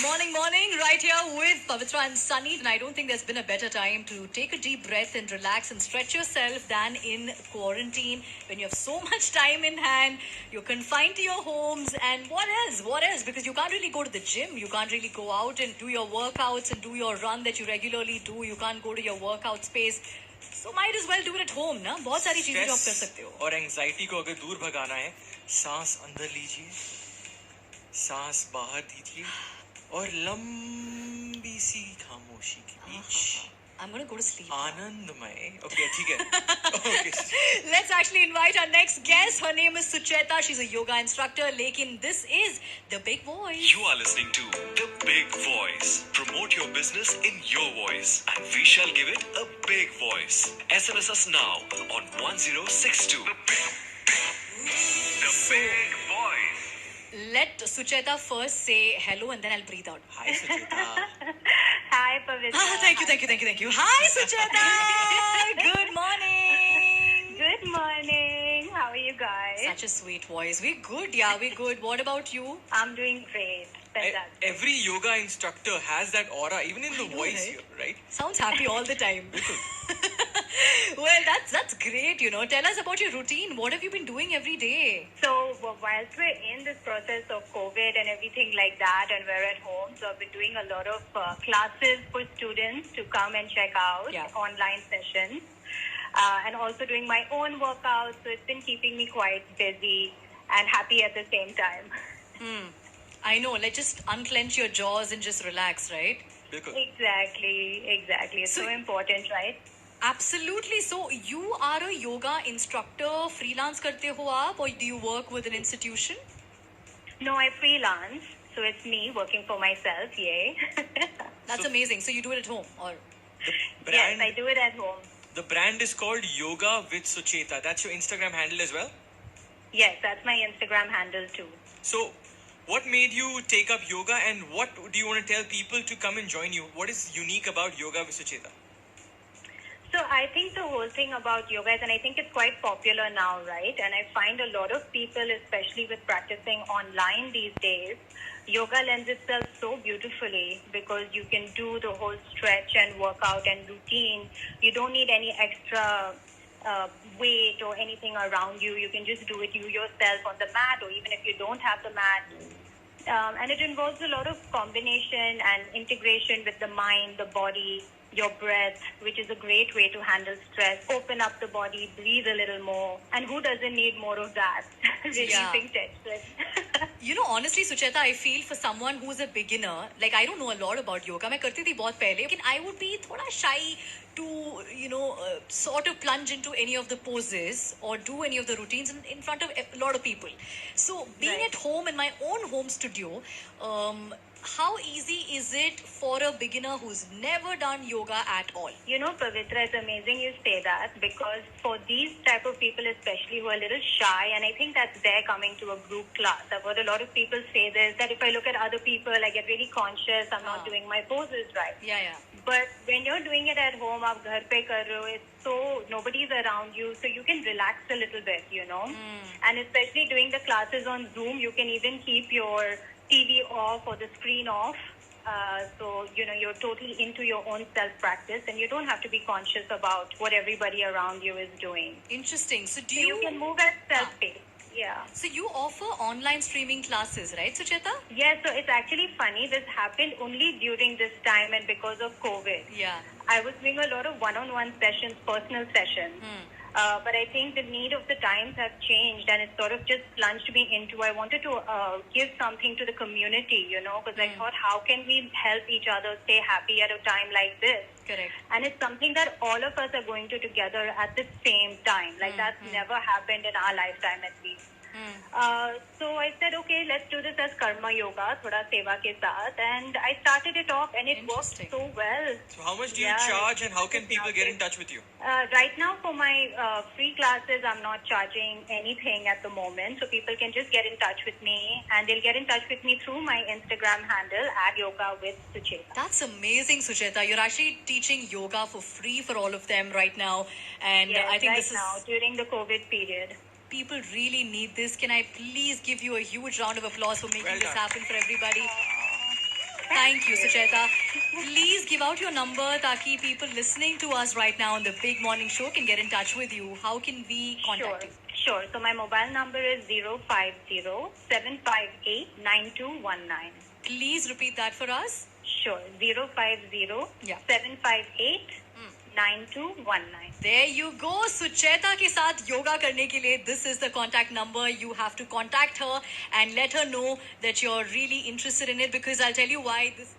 Morning, morning, right here with Pavitra and Sunny. And I don't think there's been a better time to take a deep breath and relax and stretch yourself than in quarantine when you have so much time in hand, you're confined to your homes, and what else? What else? Because you can't really go to the gym, you can't really go out and do your workouts and do your run that you regularly do, you can't go to your workout space. So might as well do it at home, ना? बहुत सारी चीजें जो आप कर सकते हो. और एंजाइटी को अगर दूर भगाना है, सांस अंदर लीजिए, सांस बाहर दीजिए और लंबी सी खामोशी के बीच I'm gonna go to sleep. आनंदमय. Okay, ठीक है. Okay. Let's actually invite our next guest. Her name is Sucheta. She's a yoga instructor. Lekin this is The Big Voice. You are listening to The Big Voice. Promote your business in your voice and we shall give it a big voice. SMS us now on 1062. The Big Voice. Let Sucheta first say hello and then I'll breathe out. Hi, Sucheta. Hi, Pavitra. Thank you. Hi, Sucheta. Good morning. Good morning. How are you guys? Such a sweet voice. We're good. Yeah, we're good. What about you? I'm doing great. Fantastic. Every yoga instructor has that aura, even in the know, voice right? here, right? Sounds happy all the time. Well, that's great. Tell us about your routine. What have you been doing every day? So, whilst we're in this process of COVID and everything like that, and we're at home, so I've been doing a lot of classes for students to come and check out, online sessions, and also doing my own workouts. So, it's been keeping me quite busy and happy at the same time. I know. Let's just unclench your jaws and just relax, right? Exactly. It's so important, right? Absolutely. So you are a yoga instructor, freelance karte ho aap, or do you work with an institution? No, I freelance. So it's me working for myself, yay. That's amazing. So you do it at home, or? Yes, I do it at home. The brand is called Yoga with Sucheta. That's your Instagram handle as well? Yes, that's my Instagram handle too. So, what made you take up yoga and what do you want to tell people to come and join you? What is unique about Yoga with Sucheta? So I think the whole thing about yoga is, and I think it's quite popular now, right? And I find a lot of people, especially with practicing online these days, yoga lends itself so beautifully because you can do the whole stretch and workout and routine. You don't need any extra weight or anything around you. You can just do it you yourself on the mat, or even if you don't have the mat. And it involves a lot of combination and integration with the mind, the body, your breath, which is a great way to handle stress. Open up the body, breathe a little more. And who doesn't need more of that? Releasing tension. Honestly, Sucheta, I feel for someone who's a beginner, like I don't know a lot about yoga. मैं करती थी बहुत पहले, लेकिन I would be थोड़ा shy to, sort of plunge into any of the poses or do any of the routines in front of a lot of people. So being at home in my own home studio, how easy is it for a beginner who's never done yoga at all? Pavitra, it's amazing you say that, because for these type of people especially who are a little shy, and I think that's their coming to a group class. I've heard a lot of people say this, that if I look at other people, I get really conscious, I'm not doing my poses right. Yeah. But when you're doing it at home, aap ghar pe kar rahe ho, it's so nobody's around you, so you can relax a little bit, And especially doing the classes on Zoom, you can even keep your TV off or the screen off. So, you're totally into your own self-practice and you don't have to be conscious about what everybody around you is doing. Interesting. So you can move at self-pace. Yeah. So you offer online streaming classes, right, Sucheta? Yeah, so it's actually funny. This happened only during this time and because of COVID. Yeah. I was doing a lot of one-on-one sessions, personal sessions. But I think the need of the times have changed and it sort of just plunged me into, I wanted to give something to the community, because I thought, how can we help each other stay happy at a time like this? Correct. And it's something that all of us are going to together at the same time. Like that's never happened in our lifetime at least. So I said, okay, let's do this as karma yoga, thoda seva ke saath. And I started it off and it worked so well. So how much do you charge and how can people get in touch with you? Right now for my free classes, I'm not charging anything at the moment. So people can just get in touch with me and they'll get in touch with me through my Instagram handle at Yoga with Sucheta. That's amazing, Sucheta. You're actually teaching yoga for free for all of them right now. And yes, I think right this is... now, during the COVID period. People really need this. Can I please give you a huge round of applause for making this happen for everybody? Thank you, Sucheta. Please give out your number ताकि people listening to us right now on the Big Morning Show can get in touch with you. How can we contact you? Sure. So my mobile number is 050-758-9219. Please repeat that for us. Sure. 050-758-9219. There you go. Sucheta के साथ योगा करने के लिए this is the contact number. You have to contact her and let her know that you're really interested in it, because I'll tell you why this